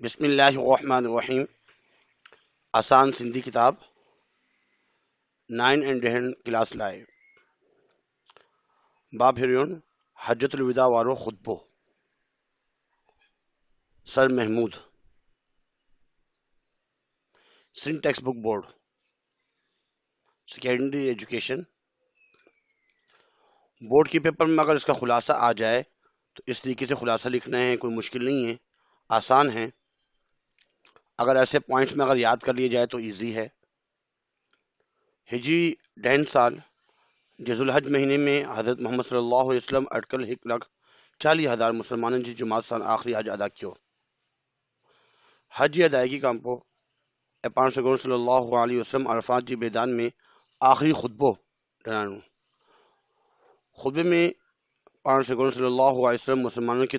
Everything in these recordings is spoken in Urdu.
بسم اللہ الرحمن الرحیم. آسان سندھی کتاب 9 اینڈ 10 کلاس لائے. باب ہریون حجت الوداع وارو خطبو. Sir Mahmood. Sindh textbook board secondary education. Board کے پیپر میں اگر اس کا خلاصہ آ جائے تو اس طریقے سے خلاصہ لکھنا ہے، کوئی مشکل نہیں ہے، آسان ہے. اگر ایسے پوائنٹس میں اگر یاد کر لیے جائے تو ایزی ہے. ہجری 10 سال ذو الحج مہینے میں حضرت محمد صلی اللہ علیہ وسلم اٹکل 1,40,000 مسلمانوں جی جماعت سان آخری حج ادا کیو. حج جی ادائیگی کان پو پاڻ سڳون صلی اللہ علیہ وسلم عرفات جی میدان میں آخری خطبو ڏناڻو. خطبے میں پاڻ سڳون صلی اللہ علیہ وسلم مسلمانوں کی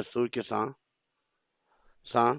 دستور کے سان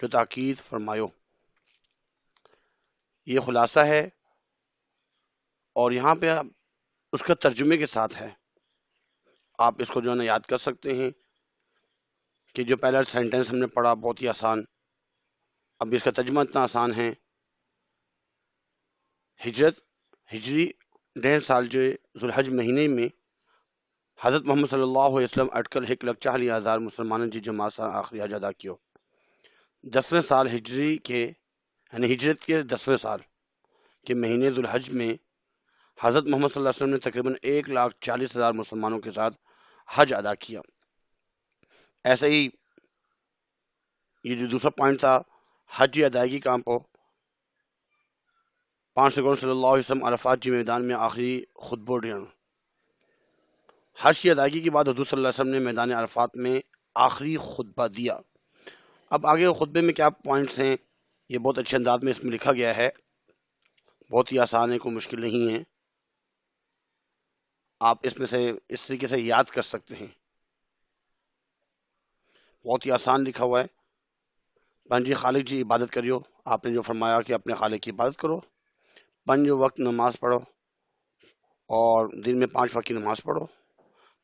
جو تاکید فرمايو. یہ خلاصہ ہے اور یہاں پہ اس کا ترجمے کے ساتھ ہے. آپ اس کو جو ہے نا یاد کر سکتے ہیں کہ جو پہلا سینٹنس ہم نے پڑھا بہت ہی آسان، اب اس کا ترجمہ اتنا آسان ہے. ہجری 1.5 سال جو ذو الحج مہینے میں حضرت محمد صلی اللہ علیہ وسلم اٹکل 1,40,000 مسلمانوں جی جماعت سان آخری حج ادا کیو. 10ویں سال ہجری کے یعنی ہجرت کے 10ویں سال کے مہینے ذو الحج میں حضرت محمد صلی اللہ علیہ وسلم نے تقریباً 1,40,000 مسلمانوں کے ساتھ حج ادا کیا. ایسے ہی یہ جو دوسرا پوائنٹ تھا حج کی ادائیگی کام پو پاڻ سڳون صلی اللہ علیہ وسلم عرفات جی میدان میں آخری خطبو ڈیڻ. حج کی ادائیگی کے بعد حضور صلی اللہ علیہ وسلم نے میدان عرفات میں آخری خطبہ دیا. اب آگے خطبے میں کیا پوائنٹس ہیں یہ بہت اچھے انداز میں اس میں لکھا گیا ہے، بہت ہی آسان ہے، کوئی مشکل نہیں ہے. آپ اس میں سے اس طریقے سے یاد کر سکتے ہیں، بہت ہی آسان لکھا ہوا ہے. پنجی خالق جی عبادت کریو. آپ نے جو فرمایا کہ اپنے خالق کی عبادت کرو، پنج وقت نماز پڑھو اور دن میں 5 وقت کی نماز پڑھو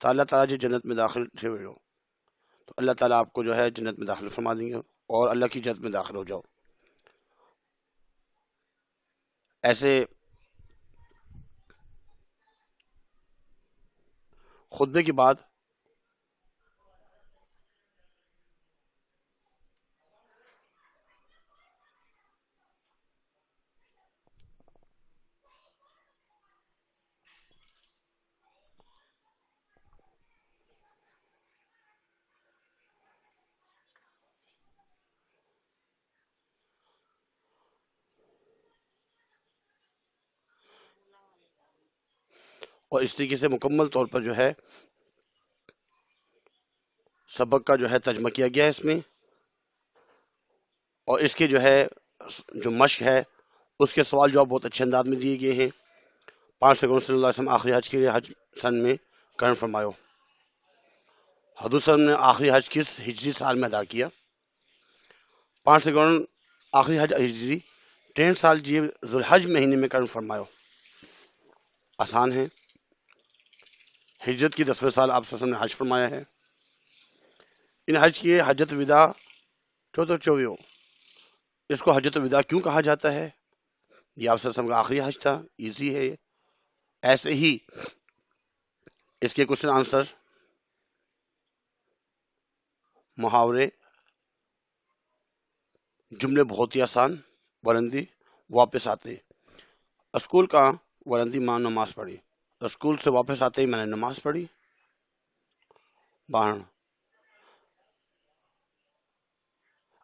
تو اللہ تعالیٰ جی جنت میں داخل تھے ہو تو اللہ تعالیٰ آپ کو جو ہے جنت میں داخل فرما دیں گے اور اللہ کی جنت میں داخل ہو جاؤ. ایسے خطبے کے بعد اور اس طریقے سے مکمل طور پر جو ہے سبق کا جو ہے ترجمہ کیا گیا ہے اس میں، اور اس کے جو ہے جو مشق ہے اس کے سوال جواب بہت اچھے انداز میں دیے گئے ہیں. پاڻ سڳون صلی اللہ علیہ وسلم آخری حج کے لیے حج سن میں کرن فرماયો. حضور صلی اللہ علیہ وسلم نے آخری حج کس ہجری سال میں ادا کیا؟ پاڻ سڳون آخری حج ہجری 3 سال جی ذو الحج مہینے میں کرن فرماયો. آسان ہے. ہجرت کی 10ویں سال آپ صلی اللہ علیہ وسلم نے حج فرمایا ہے. ان حج کی حجت وداع چویو. اس کو حجت الوداع کیوں کہا جاتا ہے؟ یہ آپ صلی اللہ علیہ وسلم کا آخری حج تھا، ایزی ہے. ایسے ہی اس کے کوشچن آنسر، محاورے، جملے بہت ہی آسان. ورندی واپس آتے اسکول کا ورندی ماں نماز پڑھی، اسکول سے واپس آتے ہی میں نے نماز پڑھی. بان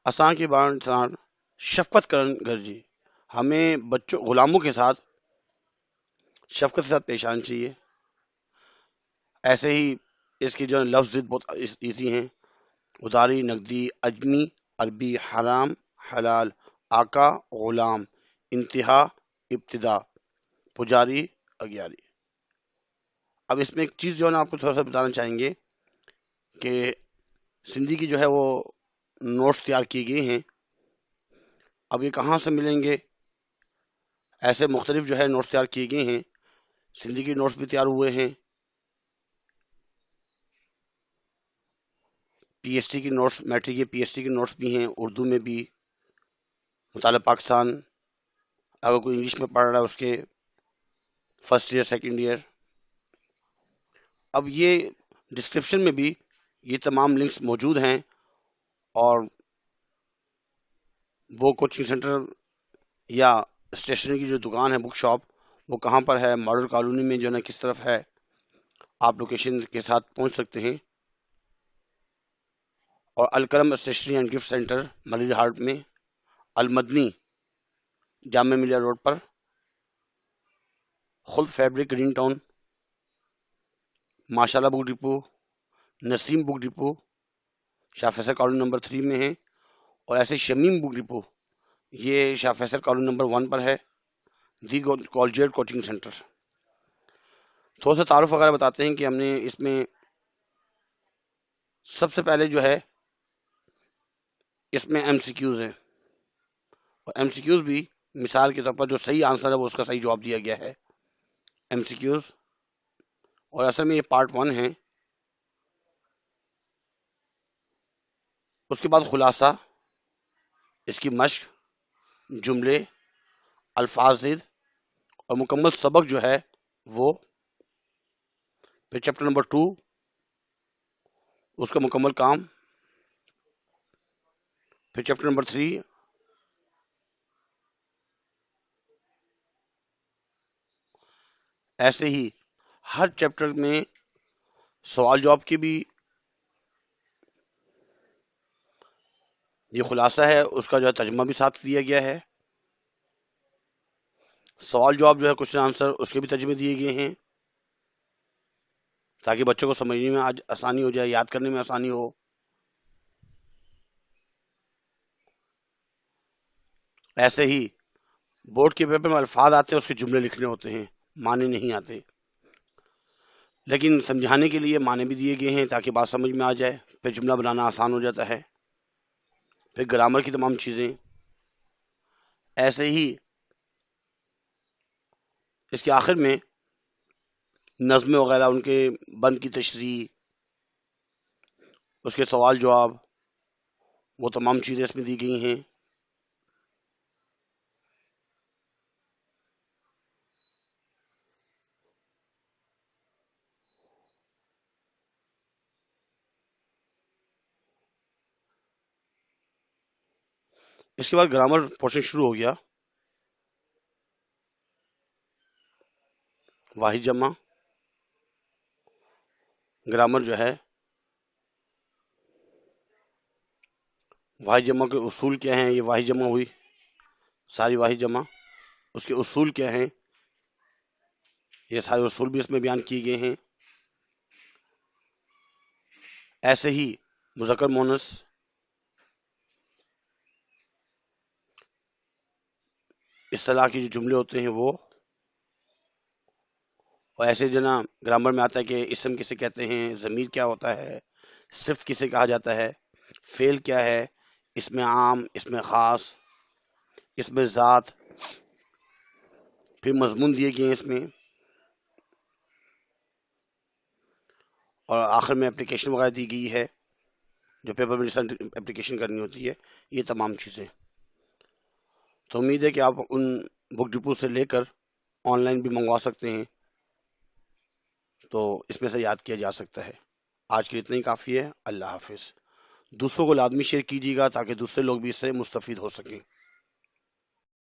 اساں کے بان سان شفقت کرن گرجی. ہمیں بچوں غلاموں کے ساتھ شفقت کے ساتھ پیش آنا چاہیے. ایسے ہی اس کی جو لفظ بہت ایزی ہیں. اداری، نقدی، اجمی، عربی، حرام، حلال، آقا، غلام، انتہا، ابتدا، پجاری، اگیاری. اب اس میں ایک چیز جو ہے نا آپ کو تھوڑا سا بتانا چاہیں گے کہ سندھی کی جو ہے وہ نوٹس تیار کیے گئے ہیں. اب یہ کہاں سے ملیں گے؟ ایسے مختلف جو ہے نوٹس تیار کیے گئے ہیں. سندھی کی نوٹس بھی تیار ہوئے ہیں. پی ایچ ڈی کی نوٹس، میٹرک کے پی ایچ ڈی کے نوٹس بھی ہیں اردو میں بھی، مطالعہ پاکستان، اگر کوئی انگلش میں پڑھ رہا ہے اس کے فرسٹ ایئر سیکنڈ ایئر. اب یہ ڈسکرپشن میں بھی یہ تمام لنکس موجود ہیں، اور وہ کوچنگ سینٹر یا اسٹیشنری کی جو دکان ہے بک شاپ، وہ کہاں پر ہے، ماڈل کالونی میں جو ہے نا کس طرف ہے، آپ لوکیشن کے ساتھ پہنچ سکتے ہیں. اور Alkaram stationery and gift centre Malir halt میں، المدنی جامع ملیہ روڈ پر، Khuld fabric green town, Mashallah book depot, Naseem book depot Shah Faisal colony number 3 میں ہے، اور ایسے شمیم بک ڈپو یہ شاہ فیصل کالونی نمبر 1 پر ہے، دی کالجیٹ کوچنگ سینٹر. تھوڑا سا تعارف وغیرہ بتاتے ہیں کہ ہم نے اس میں سب سے پہلے جو ہے اس میں ایم سی کیوز ہیں، اور ایم سی کیوز بھی مثال کے طور پر جو صحیح آنسر ہے وہ اس کا صحیح جواب دیا گیا ہے ایم سی کیوز. اور اصل میں یہ پارٹ 1 ہے. اس کے بعد خلاصہ، اس کی مشق، جملے، الفاظ زد اور مکمل سبق جو ہے وہ. پھر چیپٹر نمبر 2 اس کا مکمل کام. پھر چیپٹر نمبر 3 ایسے ہی ہر چیپٹر میں سوال جواب کی بھی یہ خلاصہ ہے، اس کا جو ہے ترجمہ بھی ساتھ دیا گیا ہے. سوال جواب جو ہے کوشچن آنسر اس کے بھی ترجمے دیے گئے ہیں، تاکہ بچوں کو سمجھنے میں آج آسانی ہو جائے، یاد کرنے میں آسانی ہو. ایسے ہی بورڈ کے پیپر میں الفاظ آتے ہیں، اس کے جملے لکھنے ہوتے ہیں، معنی نہیں آتے، لیکن سمجھانے کے لیے معنی بھی دیے گئے ہیں تاکہ بات سمجھ میں آ جائے. پھر جملہ بنانا آسان ہو جاتا ہے. پھر گرامر کی تمام چیزیں. ایسے ہی اس کے آخر میں نظمیں وغیرہ، ان کے بند کی تشریح، اس کے سوال جواب، وہ تمام چیزیں اس میں دی گئی ہیں. اس کے بعد گرامر پورشن شروع ہو گیا. واحد جمع گرامر جو ہے، واحد جمع کے اصول کیا ہیں، یہ واحد جمع ہوئی ساری واحد جمع، اس کے اصول کیا ہیں، یہ سارے اصول بھی اس میں بیان کیے گئے ہیں. ایسے ہی مذکر مونس، اصطلاح کے جو جملے ہوتے ہیں وہ. اور ایسے جو نا گرامر میں آتا ہے کہ اسم کسے کہتے ہیں، ضمیر کیا ہوتا ہے، صفت کسے کہا جاتا ہے، فعل کیا ہے، اس میں عام، اس میں خاص، اس میں ذات. پھر مضمون دیے گئے ہیں اس میں، اور آخر میں اپلیکیشن وغیرہ دی گئی ہے جو پیپر میں اپلیکیشن کرنی ہوتی ہے. یہ تمام چیزیں. تو امید ہے کہ آپ ان بک ڈپو سے لے کر آن لائن بھی منگوا سکتے ہیں، تو اس میں سے یاد کیا جا سکتا ہے. آج کے لیے اتنا ہی کافی ہے. اللہ حافظ. دوسروں کو لازمی شیئر کیجیے گا تاکہ دوسرے لوگ بھی اس سے مستفید ہو سکیں.